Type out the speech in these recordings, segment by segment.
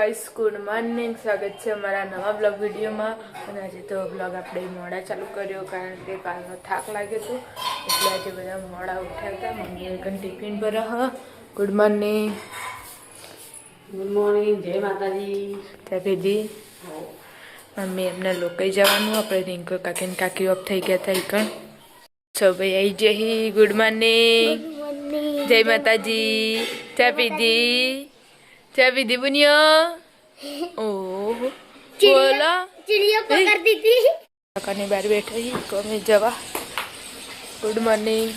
Guys good morning, સ્વાગત છે અમારા નવા બ્લોગ વિડીયોમાં. અને આજે તો બ્લોગ આપણે મોડા ચાલુ કર્યો કારણ કે કાલનો થાક લાગ્યો હતો, એટલે આજે બધા મોડા ઉઠ્યા હતા. મમ્મીએ કંઈ ટિફિન પર ગુડ મોર્નિંગ. ગુડ મોર્નિંગ, જય માતાજી. ત્યાં ભેદી મમ્મી એમને લોકાઈ જવાનું. આપણે રિંકો કાકીને કાકી ઓફ થઈ ગયા હતા. કણ છો ભાઈ આવી જઈ. ગુડ મોર્નિંગ, જય માતાજી. ચા પીધી? ચા પીધી બુનિયો? ઓહ બોલો. चिड़िया पकड़ दी थी. કાકાની બહાર બેઠા હી કોમે જવા. Good morning.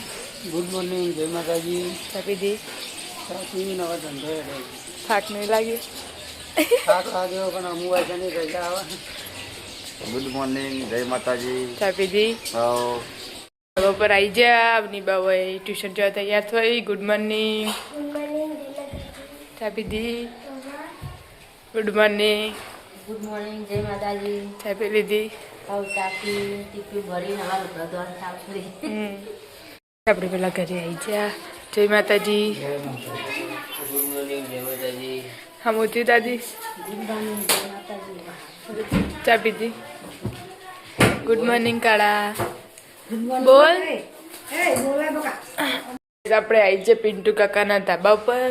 ગુડ મોર્નિંગ, જય માતાજી. ચા પીધી? સાચી નવા ધંધો થાક નહીં લાગ્યો? થાક લાગ્યો પણ અમુક વાગ્યાની રજા આવે. ગુડ મોર્નિંગ, જય માતાજી. ચા પીધી? બપોર આવી જા. આવની બાબા ટ્યુશન જવા તૈયાર થઈ. Good morning. ચા પીધી? Good morning. ગુડ મોર્નિંગ, જય માતાજી. ચા પી લીધી? આવ ચાકી ટીપી ભરીને હાલ ભગવાન સાવરી. આપણે પેલા ઘરે આવી જા. જય માતાજી. ગુડ મોર્નિંગ, જય માતાજી. હા મોતી દાદી. ગુડ મોર્નિંગ, જય માતાજી. ચા પીધી? ગુડ મોર્નિંગ કાળા. બોલ. આપણે આવી જાય પિન્ટુ કાકાના ધાબા પર.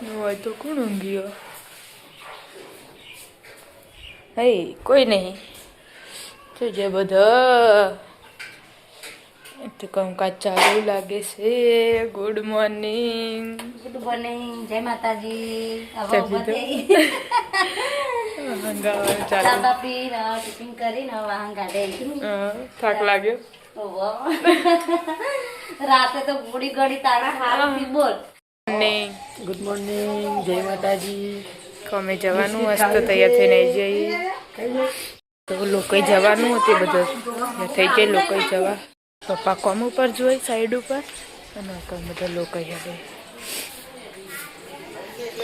ન હોય તો કોણ ઊંઘ્યો? હે કોઈ નહીં. જોજે બધા તો કામકાજ ચાલુ લાગે છે. Good morning. ગુડ મોર્નિંગ, જય માતાજી. હંગાવાનું ચાલુ. ટિફિન કરીને વાહન કાઢે. થાક લાગ્યો? રાતે તો ગોળી ગળી તારા હાલથી બોલ. નહીં. ગુડ મોર્નિંગ, જય માતાજી. અમે જવાનું મસ્ત તૈયાર થઈને આવી જઈએ. તો લોકો જવાનું હતું બધું થઈ જાય. લોકો જવા પપ્પા કોમ ઉપર જોઈ સાઈડ ઉપર અને બધા લોકો હેડે.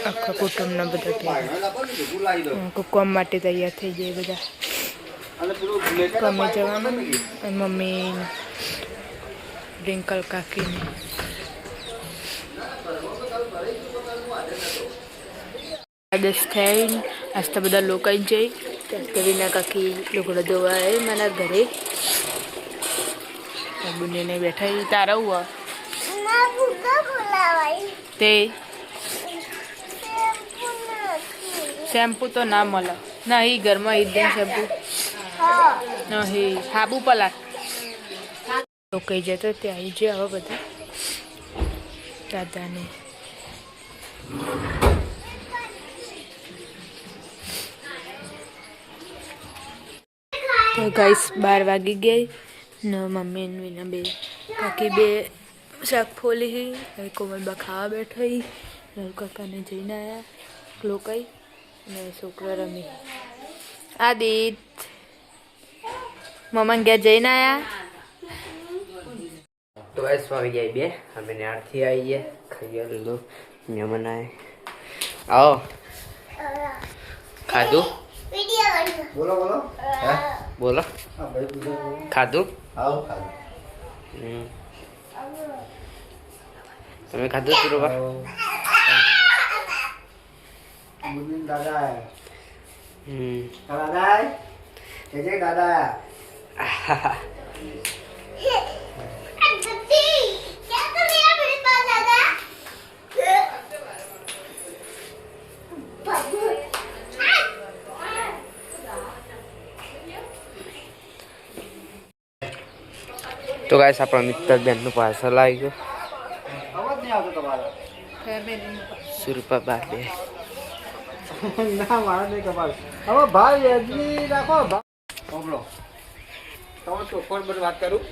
આખા કુટુંબના બધા કોમ માટે તૈયાર થઈ જાય બધા. કોમે જવાનું. મમ્મી રિંકલ કાકીને આદેશ થઈને આસ્તા બધા લોકો જઈ. કવિના કાકી લોકો જોવા આવે મારા ઘરે. બુનીને બેઠા તારા હુआ તે શેમ્પુ તો ના મળે. નહીં ઘરમાં ઈદન શેમ્પુ નહીં. હાબુ પલાટ તો કહી જતો ત્યાં આવી જાય. હવે બધા દાદાને તો ગાઈસ 12 વાગી ગઈ ને મમ્મી વિના બે કાકી બે શાક ફોલી. હવે કોમલબા ખાવા બેઠી. કાકાને જઈને આવ્યા લોકાઈ અને છોકરા રમી. આદિત મમ્મા ગયા જઈને આવ્યા. તો ગાઈસ આવી જાય બે. અમે ન્યારથી આવી ગયા. ખાઈ લીધું. મહેમાન આવો ખાધું? બોલો બોલો. બોલો ખાધું? આવો ખાધું. તમે ખાધું સુરભા? દાદા દાદા દાદા તો ગાઈસ આપણા મિત્ર બેનનું પાર્સલ આવી ગયું. અવાજ નહીં આવતો તમારો. સુરભા બા બે ના મારા નહીં કપાલ. હવે ભાઈ એજની રાખો. બોલો તમે તો ફોન પર વાત કરું.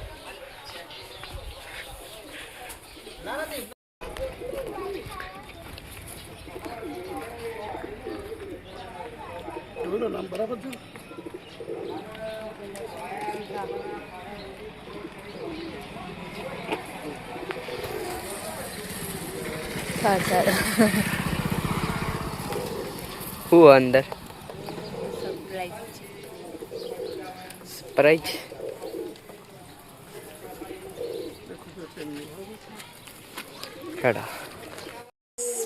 ના નથી બોલો નામ બરાબર છે. હું અંદર સરપ્રાઈઝ.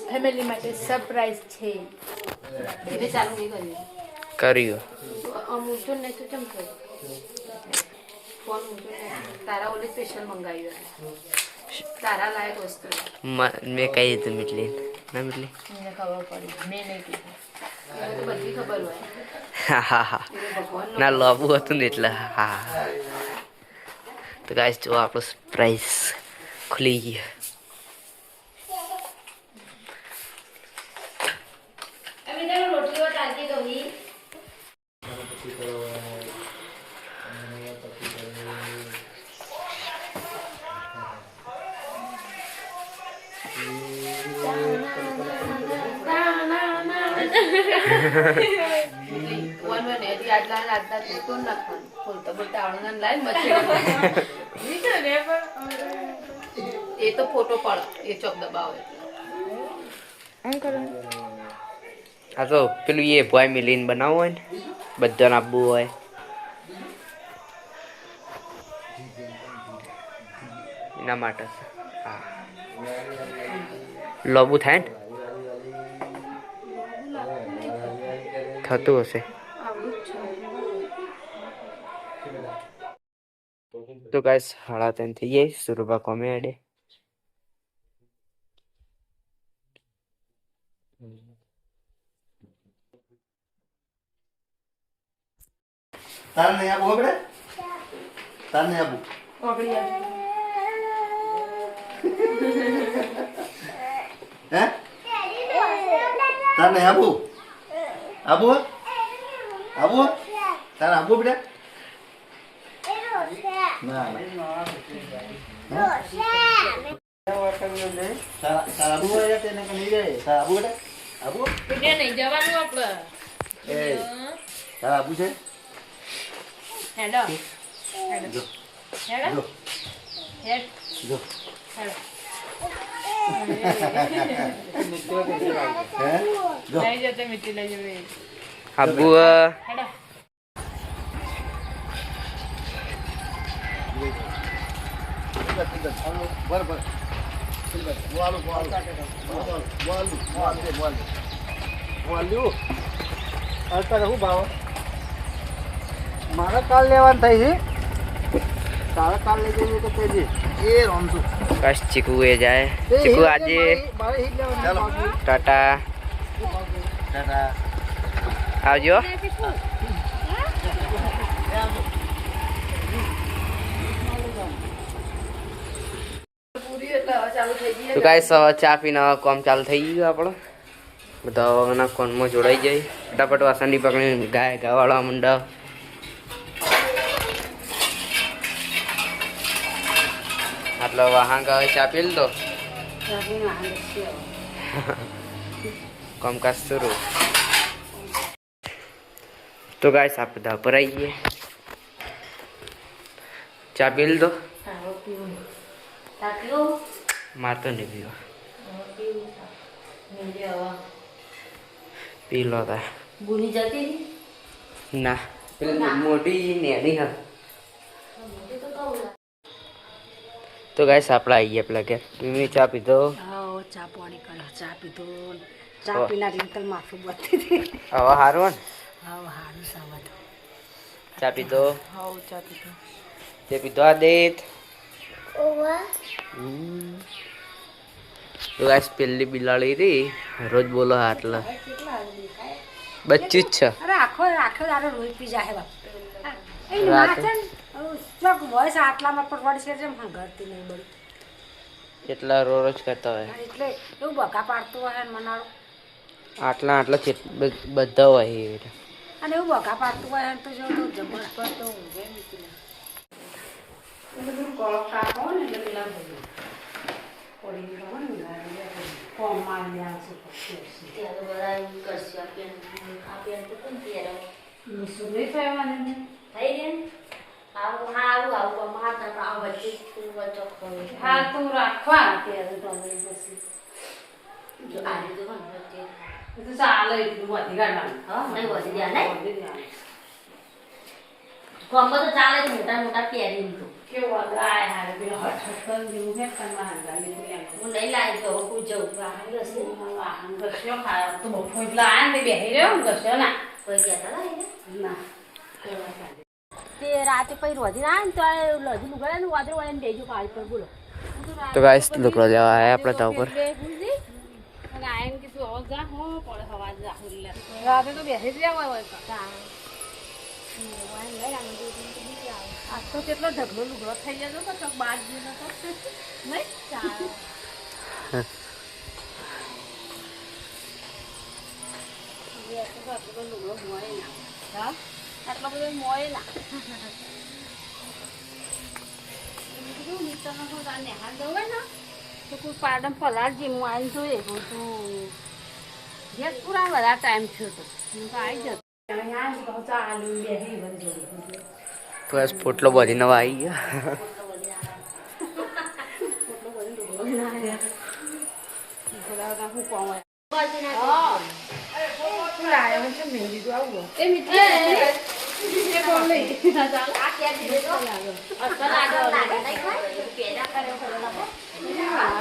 ફેમિલી માટે સરપ્રાઈઝ છે. એને ચાલુ નહીં કર્યું કર્યું ઊંચો નહીં તો કેમ થયું ફોન ઊંચો નહીં તારા ઓલે સ્પેશિયલ મંગાવ્યું તારા લાયક વસ્તુ મેં કહી દીધું મીટલી ના મીટલી મને ખબર પડી મેં નહીં કીધું એને તો બધી ખબર હોય હા હા હા એને ભગવાનનો ના લોબુ હતું ને એટલે હા તો ગાઈસ જો આપણું સરપ્રાઈઝ ખુલી ગયું અમે તને રોટલીઓ ચાલતી કહી એ તો ફોટો પાડો એ ચોક દબાવો શું કરવાનું આ તો પેલું એ ભોય મિલીને બનાવવું હોય ને બધાને આપવું હોય એના માટે હા લોબુ થાય ને થતું હશે તો ગાઈસ 3:30 થઈ જાય સુરભા કોમેડે તાર નહીં આવું આપણે તાર નહીં આવું હે તાર નહીં આવું આવું આવું તાર આવું બેટા ના તાર આવું હોય તેને કે નહીં જાય તાર આવું બેટા આવું વિડિયો નહીં જવાનું આપણે એ તાર આવું છે હેલો જો હેલો જો હેડ જો હેલો હે જો લઈ જતો મીઠી લઈ જવે આબુ હેડો બરાબર બોલું અત્યારે શું ભાવ મારે કાલ લેવાનું થાય છે તારે કાલ લઈ જવું તો કહેજે એ રમશું બસ ચીકુ એ જાય ચીકુ આજે ટાટા આવજો તો ગાઈસ ચા પીને કામ ચાલુ થઈ ગયું આપણો બધા હવાના કોનમાં જોડાઈ જાય ફટાફટ વાસણની પકડીને ગાય ગાવાળા મંડા આટલો વાહન ગાવે ચા પી લીધો કામકાજ શરૂ તો ગાઈસ આપણે બધા પર આવી ગઈએ ચા પી લીધો માર તો નહીં પીવા પી લો તા ભૂલી જતી ના પેલી મોટી નેની હા તો ગાઈસ આપણે આવી ગયા પેલા કે તમે ચા પીધો ચા પાણી કર્યો ચા પીધો ચા પીના રિંકલ માથું બધી હવે સારું ને હાવ હારું સાવત ચા પીધો હાઉ ચા પીધો તે પીધો આદિત તો ગાઈસ પેલી બિલાડી રી રોજ બોલો આટલા બચ્ચું જ છે અરે આખો આખો દાડો રોઈ પી જાય બાપ એ રાતે. નાચન ચોક વોઇસ આટલામાં પણ વળશે જેમ ઘરતી નહીં બળી કેટલા રોજ કરતા હોય એટલે એવું બકા પાડતું હોય ને મનાળું આટલા આટલા બધા હોય એવી રીતે. અને એવું બકા પાડતું હોય ને તો જો તો જબર પર તો ઊંઘે નીકળે એ બધું ગળો કાપો ને એટલે પેલા બધું પડી ગયો ને કોમ મારી આવશે ત્યારે બધા એમ કરશે આપે તો કોણ ત્યારે શું નહીં થવાને થઈ ગયા ને આવું સારું આવું માતા આ વચ્ચે વચ્ચો ખોલું હા તું રાખવા ત્યારે તમે પછી જો આ રીતે પણ વચ્ચે એ તો ચાલે એટલું વધી કાઢવાનું હા નહીં વધી ગયા નહીં વધી ગયા. ગોમાં તો ચાલે જ મોટા મોટા પહેરીને તો. કેવું અગરાય હારે પેલો હઠ જેવું હે કનમાં હંગામી લીધું એમ. હું નહીં લાવી તો કોઈ જવું વાહન જશે. વાહન ઘસ્યો ખાયો તો બહુ એટલે આયા ને બેહી રહ્યો ને ઘસ્યો ના. કોઈ ગયા હતા ને એને? ના. કેવા ચાલે. તે રાતે પછી રોધી ના ને તો લધી લુગડા ને વાદળ વાળા ને દેજો કાળી પર બોલો. તો ગાઈસ લુકડો લેવા આયા આપણે તા ઉપર. અને આયન કીધું હવે જા હો પડે હવા જા હુલ્લા. રાતે તો બેહી જ રહ્યા હોય કા. આ તો કેટલો ઢગલો લુગડો થઈ ગયો તો ચોક બાર જીનો તો નહીં ચાલે. આટલો લુગડો મોય ના. હા આટલો બધો મોય ના. કીધું મિત્રનો તો તાને હાલ દવે ને તો કોઈ પાડમ પલાળજી હું આવીને જોઈએ તું ગેસ પૂરા બધા ટાઈમ થયો તો હું તો આવી જતો. તો ગાઈસ પોટલો બધી નવા આવી ગયા.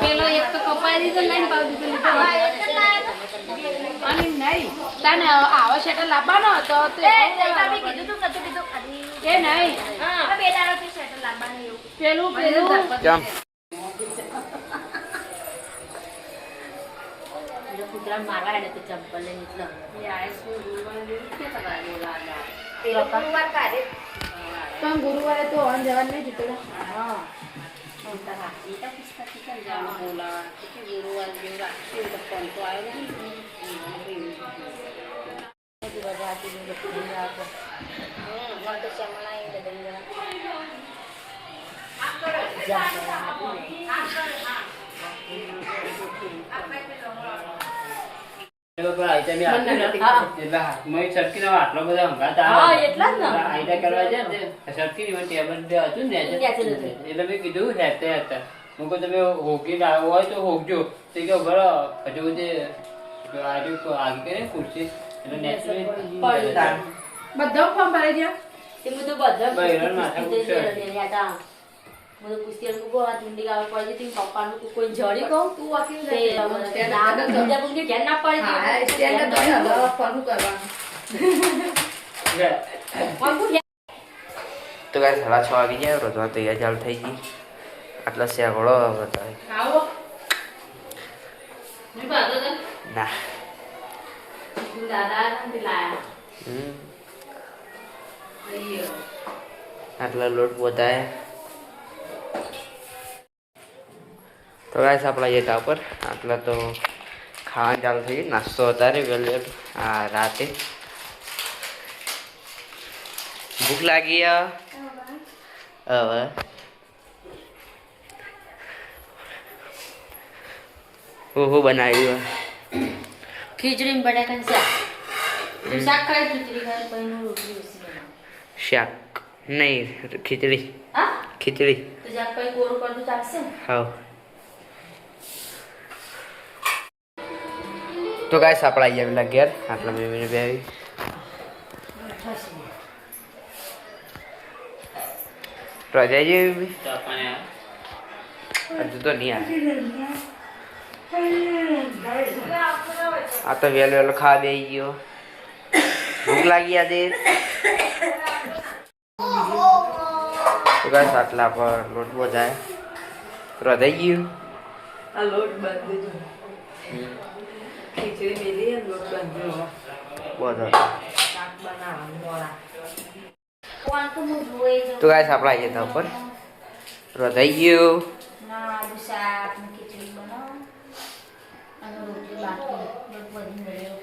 પેલો એક તો કપાઈ દીધો લઈને પાવ દીધો અને નહીં તને આવો શેટર લાવવાનો હતો તો કીધું તું કતું કીધું ખાલી એ નહીં હા બે દાડો થી સેટલ લાવવાનું એવું. પેલું કેમ કૂતરા મારવા હેડે તો ચંપલ લઈને એટલે ગુરુવાર કાઢે પણ ગુરુવારે તો ઓન જવાનું નહીં જીતો. હા બોલાવા ગુરુવાર જેવું રાખશે તો ફોન તો આવ્યો આટલો બધા હા, એટલા જ ને. આઈડિયા કરવા જાય સરખી ટેબલ હતું ને એટલે મેં કીધું હેતે હતા હું કહું તમે હોકી આવ્યો હોય તો હોકજો તો કે બરો હજુ બધી આગી કરે ખુરશી એટલે નેચરલી બધા ફોર્મ ભરાઈ ગયા. તે બધું બધા બૈરણ માથા પૂછતી બધું પૂછતી ગોવા ઠંડી ગાવ પડી હતી પપ્પાનું કોઈ જડી કહું તું વાકી ધ્યાન ના પડી તો ગાઈસ 6:30 વાગી ગયા. રોજવા તૈયાર ચાલુ થઈ ગઈ. આટલા શેકડો બતાવે આવો નહીં પાડો તો ના. દાદા નથી લાયા. આટલા લોટ બતાવે. તો ગાઈસ આપણા જતા ઉપર આટલા તો ખાવાનું ચાલુ થઈ ગયું. નાસ્તો અત્યારે વહેલું આ રાતે ભૂખ લાગી હવે હું બનાવ્યું ખીચડી ને બટાકાનું શાક શાક ખાય ખીચડી ખાય પછી રોટલી બેસી બનાવ શાક નહીં ખીચડી હા ખીચડી તો શાક પછી કોરું કરતું ચાલશે ને હા. તો ગાઈસ આપણા અહીંયા પેલા ઘેર આટલા મમ્મીને બે આવી રજા જેવી હજુ તો નહીં આવે. આ તો વહેલો વહેલો ખાવા બેસી ગયો. ભૂખ લાગી આજે. તો ગાઈસ આટલા પર લોટ બોજાય રજાઈ ગયું. આ લોટ બાંધજો ખીચડી મેલી અને લોટ બાંધજો બોધો શાક બનાવવાનું મોળા. કોણ તો હું જોઈ જાઉં તો ગાઈસ આપણા અહીંયા ઉપર રજાઈ ગયું. ના આલુ શાક ને ખીચડી બનાવો અને રોટલી બાકી લોટ બધી મળ્યો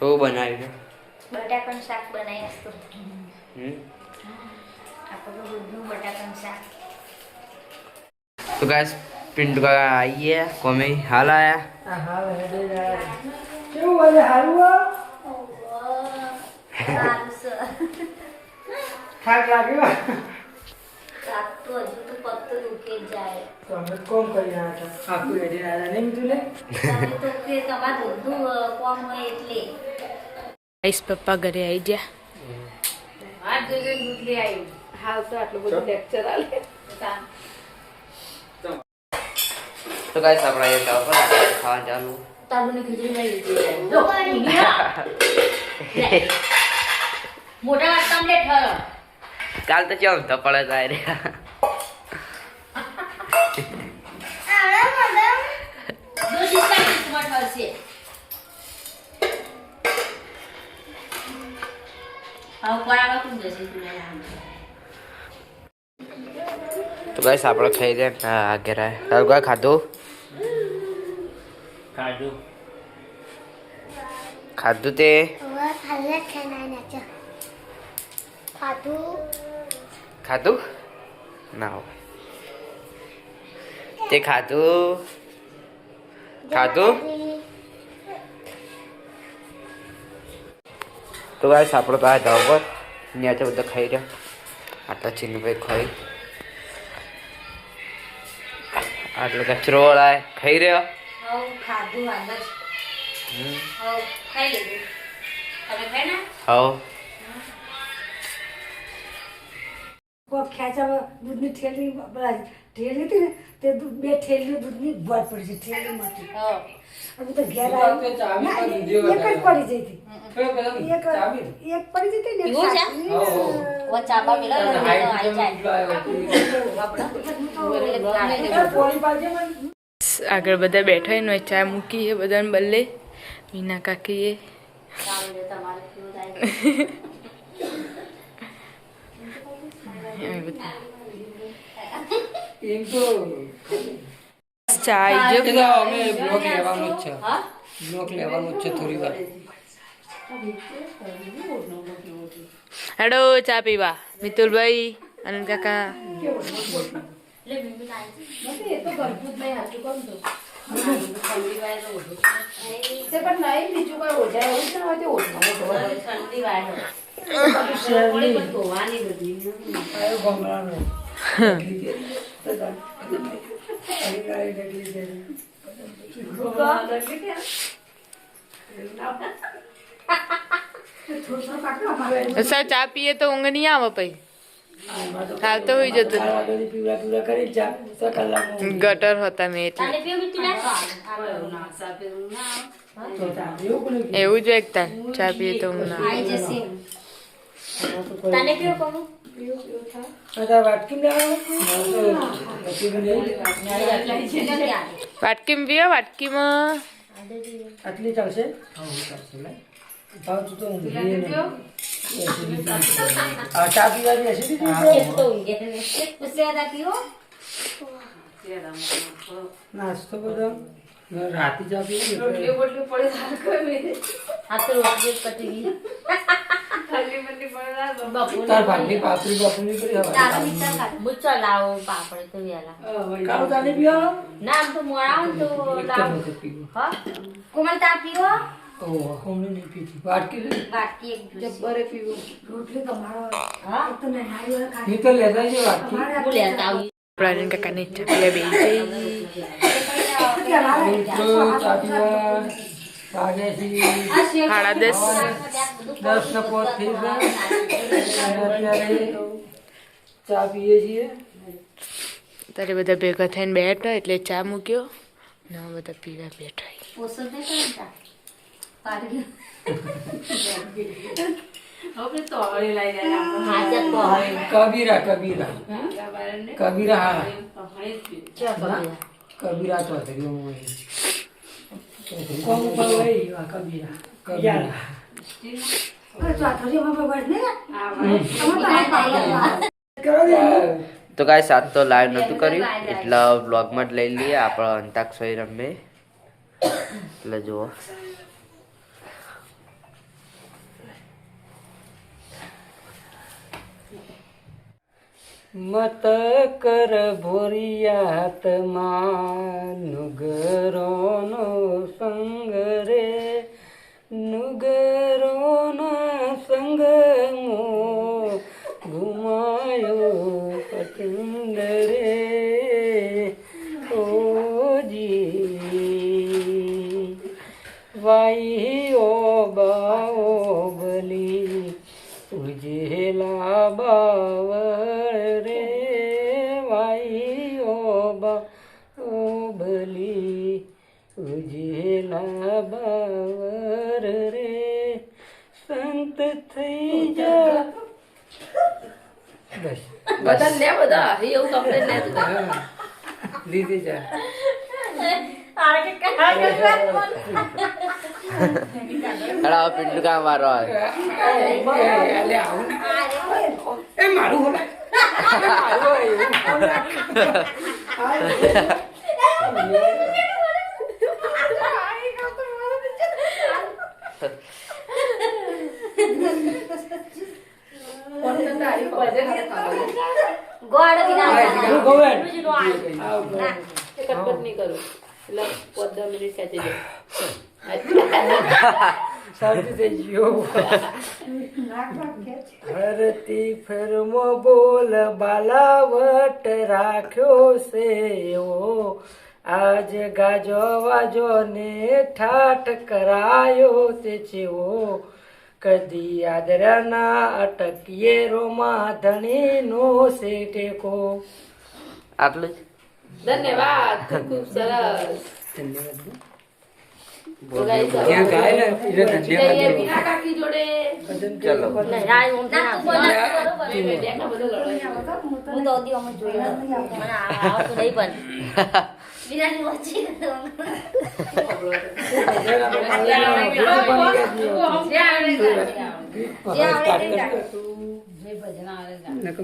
હું બનાવ્યું. બટાકાનું શાક બનાવી હસતો હમ આપણે રોજનું બટાકાનું શાક तो गाइस पिंटू का आइए कॉमे हाल आया સારું છે થાક લાગ્યો શાક તો હજુ તો પત્તો દુખે જ જાય તો અમે કોમ કરી રહ્યા હતા આખું રેડી રહ્યા નહીં તું લે તમે તો કે તમારે બધું કોમ હોય એટલે ગાઈસ પપ્પા ઘરે આવી ગયા. હાલ તો આટલું બધું લેક્ચર આલે તો ગાઈસ આપણે અહીંયા જાવ પર ખાવા જવાનું તારું ખીચડી લઈ લીધી જો મોટા વાટકામ લે ઠરો કાલ તો ચમ ધપડે જાય રે દો સિસ્ટમ સ્માર્ટ હશે આવ પરાવા તું જશે તું તો ગાઈસ આપણે ખાઈ દે આગળ તારું કોઈ ખાધું ખાધું ખાધું તે ખાધું ના હોય તે ખાધું ખાધું તો ગાઈસ આપણે તો આ જાવ પર ન્યાચે બધા ખાઈ રહ્યા આટલા ચીનભાઈ ખાઈ આટલો કચરો વાળા ખાઈ રહ્યો હવ ખાધું અંદર હવ ખાઈ લીધું તમે ખાઈ ના હવ ખેંચામાં દૂધની ઠેલી ઠેલી હતી ને તે બે ઠેલીઓ દૂધની ભર પડી છે ઠેલીમાંથી હવ હવે તો ઘેર આવી ના, એક જ પડી જઈ હતી એક પડી જતી ને એક એવું છે? સાચી. ઓ ચાબા મેલા આવી જાય પોણી પાડજે મને. આગળ બધા બેઠા હોય ને ચા મૂકી છે બધાને બલ્લે મીના કાકીએ ચાલો તમારે કેવું થાય ચા આવી ગયો અમે બ્લોક લેવાનું જ છે હા બ્લોક લેવાનું જ છે થોડી વાર હેડો ચા પીવા મિતુલભાઈ આનંદ કાકા લે બીબી નાઈ નથી, એ તો ઘરનું જ નહીં, હાચું કહું તો. ઠંડી વાય તો તે પણ નહીં, બીજું કોઈ ઓઢાય એવું જ ના હોય તે ઓઢવાનું તો હોય. ઠંડી વાય પણ ધોવાની બધી આયો ગમરાનો સર ચા પીએ તો ઊંઘ નહીં આવે પછી હાલ તો હોઈ જતું પીવડા પીવડા કરી ચા 6 કલાકમાં ગટર હતા મેં એટલે તાને પીવું તું ના તો ચા એવું કોને એવું જ એકતા ચા પીએ તો ઊંઘ ના આવે. આઈ જશે તાને પીવું કોનું આ વાટકી લેવાનું વાટકીમાં પીવો વાટકીમાં આટલી ચાલશે ભાવ તો ઊંઘી નહીં આ ચા પીવાની એસિડિટી એક તો ઊંઘે ને એક પુસ્યા પીવો નાસ્તો બધો રાતી ચા પીવી આ તો રોટલી પતી ગઈ તાર ભાગની પાપડી બાપડી કરી હવે મુચ્ચો લાવો પાપડ તો વેલા કાળો ચાની પીવાનો ના આમ તો મોળાવ તો લાવો હા કોમલ તા પીવો ઓહ કોમની નહીં પીતી વાટકી લે બાકી એક જબ્બરે પીવું. રોટલી તમારો હા એક તો મેં નારિયેળ ખાધી. નહીં તો લેતા છે વાટકી હું લેતા આવી પ્રાણ કાકાને ચા પીવા બેસી તો ચા પીવા વાગે છે 10:30 10 ને 5 થઈ છે અને અત્યારે ચા પીએ છીએ ત્યારે બધા ભેગા થઈને બેઠા એટલે ચા મૂક્યો ને હવે બધા પીવા બેઠા પોસદ દે કરતા પાડી હવે તો હળે લઈ જાય હાજર તો હળે કબીરા કબીરા કબીરા હા ક્યાં કબીરા તો હરિયો મોય કોમ પર લઈ આ કબીરા કબીરા અરે તો આ થોડીમાં બગડ ને. તો ગાઈસ આજ તો લાઈવ નહોતું કર્યું એટલે બ્લોગમાં જ લઈ લઈએ આપણે અંતાક્ષરી રમે એટલે જુઓ મત કર ભોરિયાતમાં નુગરોનો સંગ રે નુગરોનો સંગ મો ઘુમાયો પતંગ રે ઓજી વાઈ ઓ બાઓ બલી ઉજે ઉજેલા બાવળ રે વાઈઓ બાબલી ઉજેલા બાવર રે સંત થઈ જા બસ બધા લે બધા એવું કમ્પ્લેટ લે તું લીધી જા અડા પિન્ટુ કામ મારો એ મારું ગોળ કિના કટકટ નહીં કરું એટલે 15 મિનિટ ખેંચી દે શાંતિ થઈ ગયો હરતી ફરમો બોલ બાલાવટ રાખ્યો છે એવો આજ ગાજો વાજો ને ઠાઠ કરાયો તે છેવો કદી આદરાના અટકીએ રોમા ધણી નો છે ટેકો આટલું જ ધન્યવાદ ખૂબ સરસ જ્યાં ગાય ને એટલે ધન્યવાદ મીના કાકી જોડે ચલો નહીં રાય ઓમ ના તું બોલ બેઠા બધો લડાઈ હું તો ઓદી ઓમ જોઈ મને આવતો નહીં પણ વિરાની વચ્ચે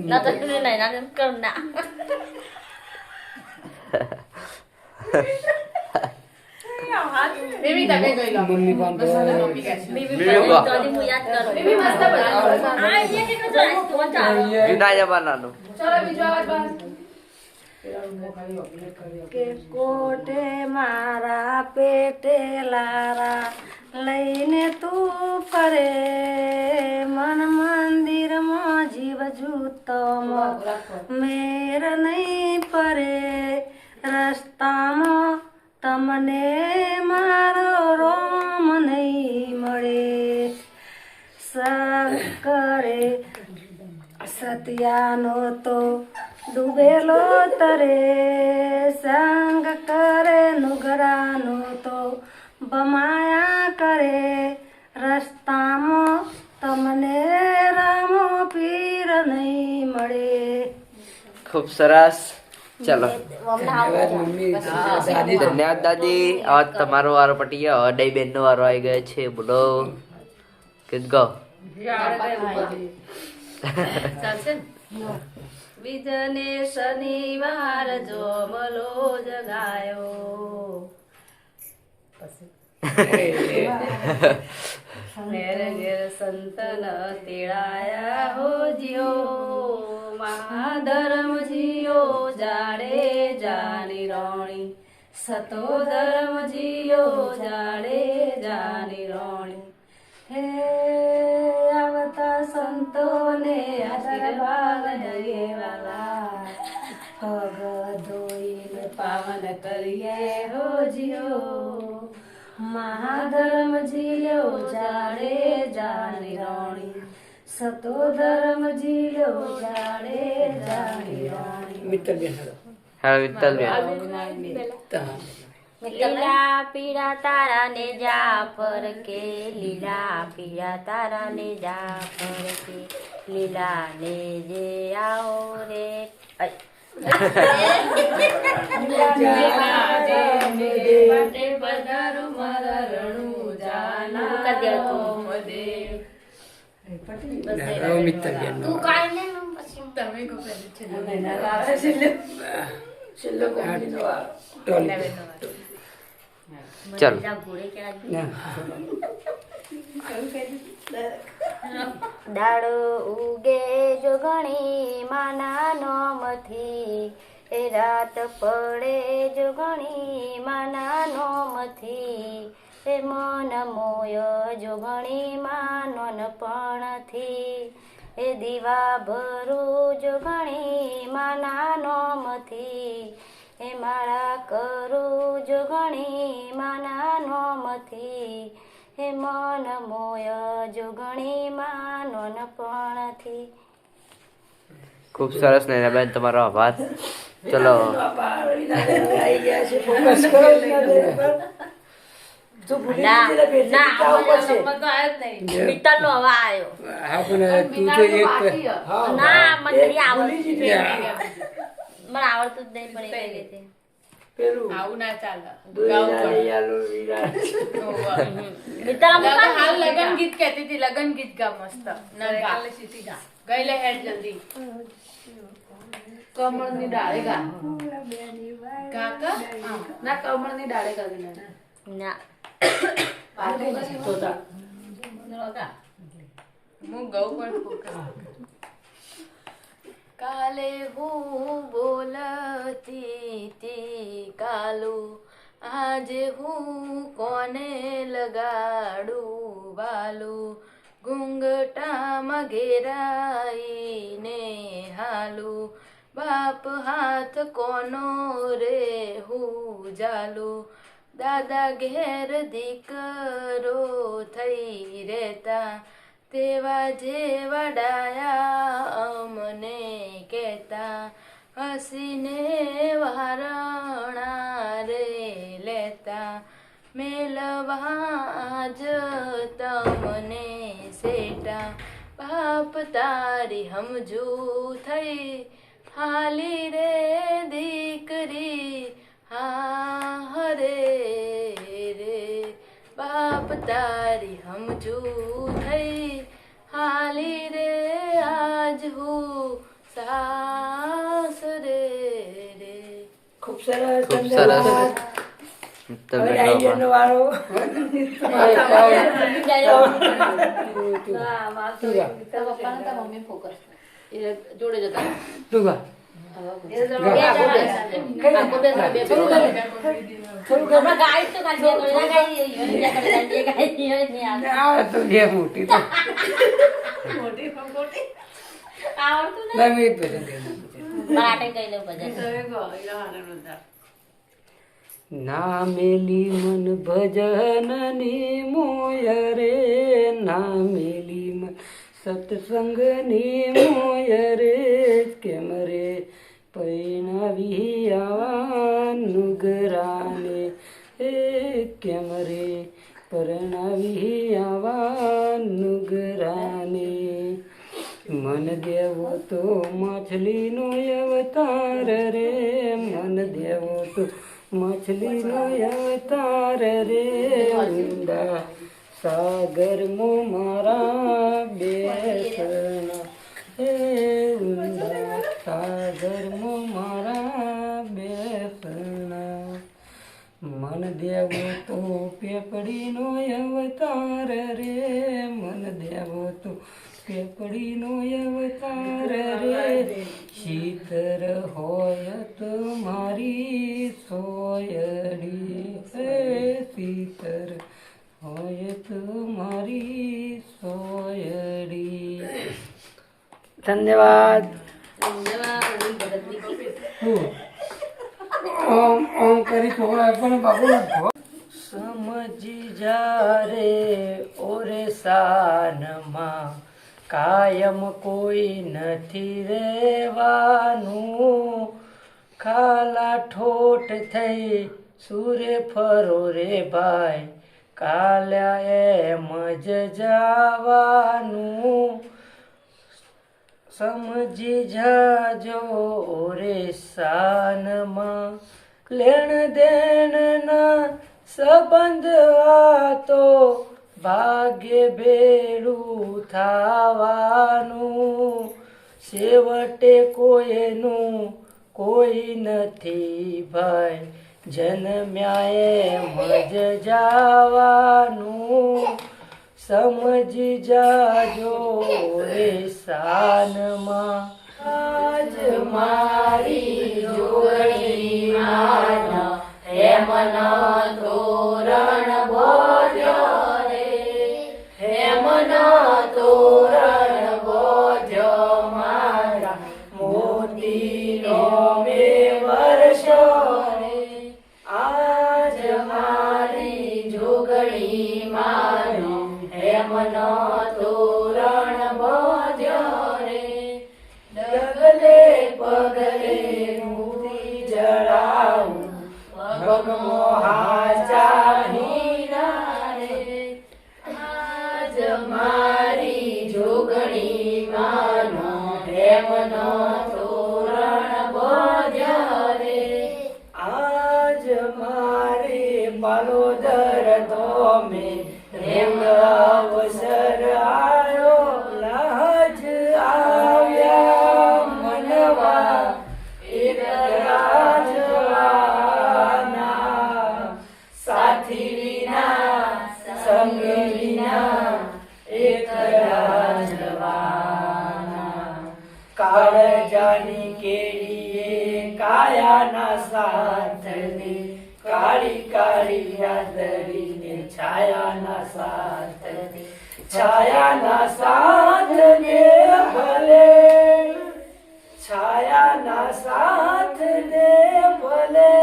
ના તો નહીં ના કર ના બેબી તમે ગઈ લો મમ્મી પણ મમ્મી કહે છે બીબી બીબી કો. તો હું યાદ કરું બેબી મસ્ત બનાવો આ એ કે તો ફોન ચાલો જુના જમાનાનું ચલો બીજો અવાજ કે કોટે મારા પેટે લારા લઈને તું ફરે મન મંદિરમાં જીવ જૂતમાં મેર નહીં પરે રસ્તામાં તમને મારો રોમ નહીં મળે કરે સત્યાનો તો ડૂબેલો તરે સંગ કરે નુગરાનો તો બમાયા કરે રસ્તામાં તમને રામો પીર નહીં મળે ખૂબ સરસ ચલો ધન્યવાદ મમ્મી દાદી ધન્યવાદ દાદી હવે તમારો વારો પટી ગયો હવે દઈ બેન નો વારો આવી ગયો છે બોલો ગીત ગાઓ ચાલશે બીજને શનિવાર જોમલો જગાયો ઘેર ઘેર સંતન તેડાયા હો જીઓ મહાધર્મ જીઓ જાડે જાની રોણી સતો ધર્મ જીઓ જાડે જાની રોણી હે આવતા સંતોને આશીર્વાદ દઈએ વાલા પગ ધોઈને પાવન કરીએ હો જીઓ મહાધર્મ જીઓ જાડે જાણી રોણી સતો ધર્મ જીઓ જાડે જાણી રોણી મિત્તલ બેન હેલો હા વિઠ્ઠલ બેન લીલા પીળા તારા ને જાફર કે લીલા પીળા તારા ને જાફર કે લીલા ને જે આવો રે માટે પધારો મારા રણુ જાના મિત્તલ બેન તું કાઈ ને પછી તમે કો પહેલી છે ટોલી ચલો બીજા ઘોડે કેળા ના દાડો ઉગે જો ઘણી માના નોમથી એ રાત પડે જો ઘણી માના નોમથી એ મન મોય જો ઘણી માનન પણથી એ દીવા ભરું જો ઘણી માના નોમથી એ માળા કરું જો ઘણી માના નોમથી હે મન મોય જોગણીમાં નોનપણથી. ખૂબ સરસ નૈનાબેન, તમારો આભાર. ચલો ફોકસ કરો વિનાબેન પર. તું ભૂલી ના ગઈ એટલે બેટી ના જાવ પડશે. પિત્તળનો હવા આવ્યો. હા પણ તું તો એક હા ના મને એક નહીં ભૂલી જ આવડતું. નહીં. મને આવડતું જ નહીં પણ એ કહી હતી. પેલું આવું ના ચાલે. દુનિયા લઈ આલો વિરાટ. પિત્તળમાં હાલ લગન ગીત કહેતી હતી, લગન ગીત ગા મસ્ત. ના ગા. ગઈ લે હેડ જલ્દી. કમળની ડાળે ગા કાકા ના કમળની ડાળે ગા ના હું ગઉં પણ ફોકસ. કાલે હું બોલતી તી કાલું, આજે હું કોને લગાડું વાલું, ઘૂંઘટામાં ઘેરાઈને હાલું, બાપ હાથ કોનો રે હું જાલું, દાદા ઘેર દીકરો થઈ રહેતા, તેવા જેવા ડાયા અમને કહેતા, હસીને વારણા રે લેતા, મેલવા જ તમને સેટા, બાપ તારી હમજુ થઈ હાલી રે દીકરી, હા હરે રે, બાપ તારી હમજુ થઈ હાલી રે, આજ હું સાસરે રે. ખૂબ સરસ ખૂબ ધન્યવાદ. સરસ. તમે હવે કહો આઈડિયાનો વાળો. મમ્મી ફોકસ એ જોડે જતા તું ગા. હમણાં ગાય તો કાઢી બે ગોળીના ગાઈ બીજા કરે બે ગાઈ નહીં આવડતું. આ તો જે મોટી તો આવડતું ને નવી પેલી માટે કહી દઉં ભજન. ના મેલી મન ભજનની મોય રે, ના મેલી મન સત્સંગની મોય રે, કેમ રે પૈણાવી આવાનું ગરાને, એ કેમ રે પરણાવી આવાનું ગરાને, મન દેવો તો માછલીનો અવતાર રે, મન દેવો તો માછલીનો અવતાર રે, ઊંડા સાગરમાં મારા બેસણા, હે ઊંડા સાગરમાં મારા બેસણા, મન દેવો તો પેપડીનો અવતાર રે, મન દેવો તો પેપડીનો અવતાર રે, શીતર હોય તો મારી સોયડી, હે શીતર હોય તો મારી સોયડી. ધન્યવાદ. ઓમ ઓમ કરી છોકરા પણ બાબુ સમજી જા રે ઓરે સાનમાં, કાયમ કોઈ નથી રેવાનું, ખાલા ઠોઠ થઈ સુરે ફરો રે ભાઈ, કાલ્યા એમ જ જાવાનું, સમજી જાજો રે સાનમાં, લેણ દેણના સંબંધ આ તો ભાગ્ય ભેળું થાવાનું, છેવટે કોઈનું કોઈ નથી ભાઈ, જન્મ્યા એમ જ જાવાનું, સમજી જાજો રે સાનમાં, આજ મારી જોગણીમાં હેમનો તોરણ બોલ્યો રે, હેમનો તોરણ બોલ્યો મારા મોતીનો મે વર્ષો રે, આજ મારી જોગણીમાં હેમનો તોરણ બોધ્યો રે ડગલે પગલે મૂર્તિ જળાવું ભગમો હાચા હીરા રે આજ મારી જોગણી માનો હેમનો તોરણ બોધ્યો રે આજ મારે પાલોદર ધોમે રેંગ અવસર આયો લાજ આવ્યા મનવા એક રાજવાના સાથી વિના સંગ વિના એક રાજવાના કાળજાની કેડીએ કાયાના સાથને કાળી કાળી રાતડીને છાયાના સાથને છાયાના સાથને ભલે છાયાના સાથને ભલે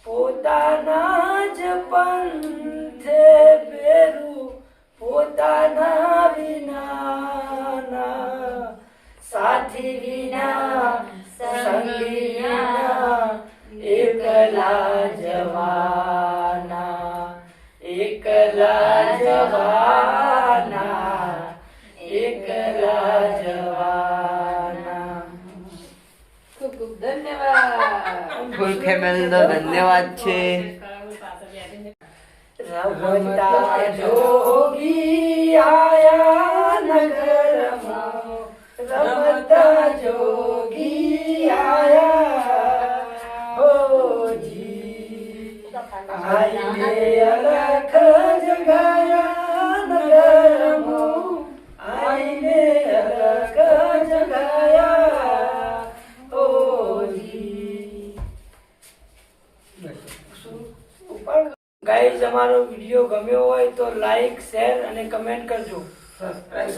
પોતાના જ પંથે બેરું પોતાના વિનાના સાથી વિના સંગી વિના એકલા જવાના એકલા જવાના એકલા જવાના ખૂબ ખૂબ ધન્યવાદ. ફૂલ ફેમિલીનો ધન્યવાદ છે. રમતા જોગી આયા નગરમાં રમતા જોગી આયા હોજી આઈને અલખ જગાયા નગરમાં આઈને અલખ જગાયા હોજી. ગાઈઝ અમારો વિડીયો ગમ્યો હોય તો લાઈક શેર અને કમેન્ટ કરજો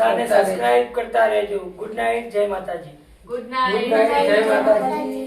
અને સબસ્ક્રાઇબ કરતા રહેજો. ગુડ નાઇટ, જય માતાજી. Good night. જય માતાજી.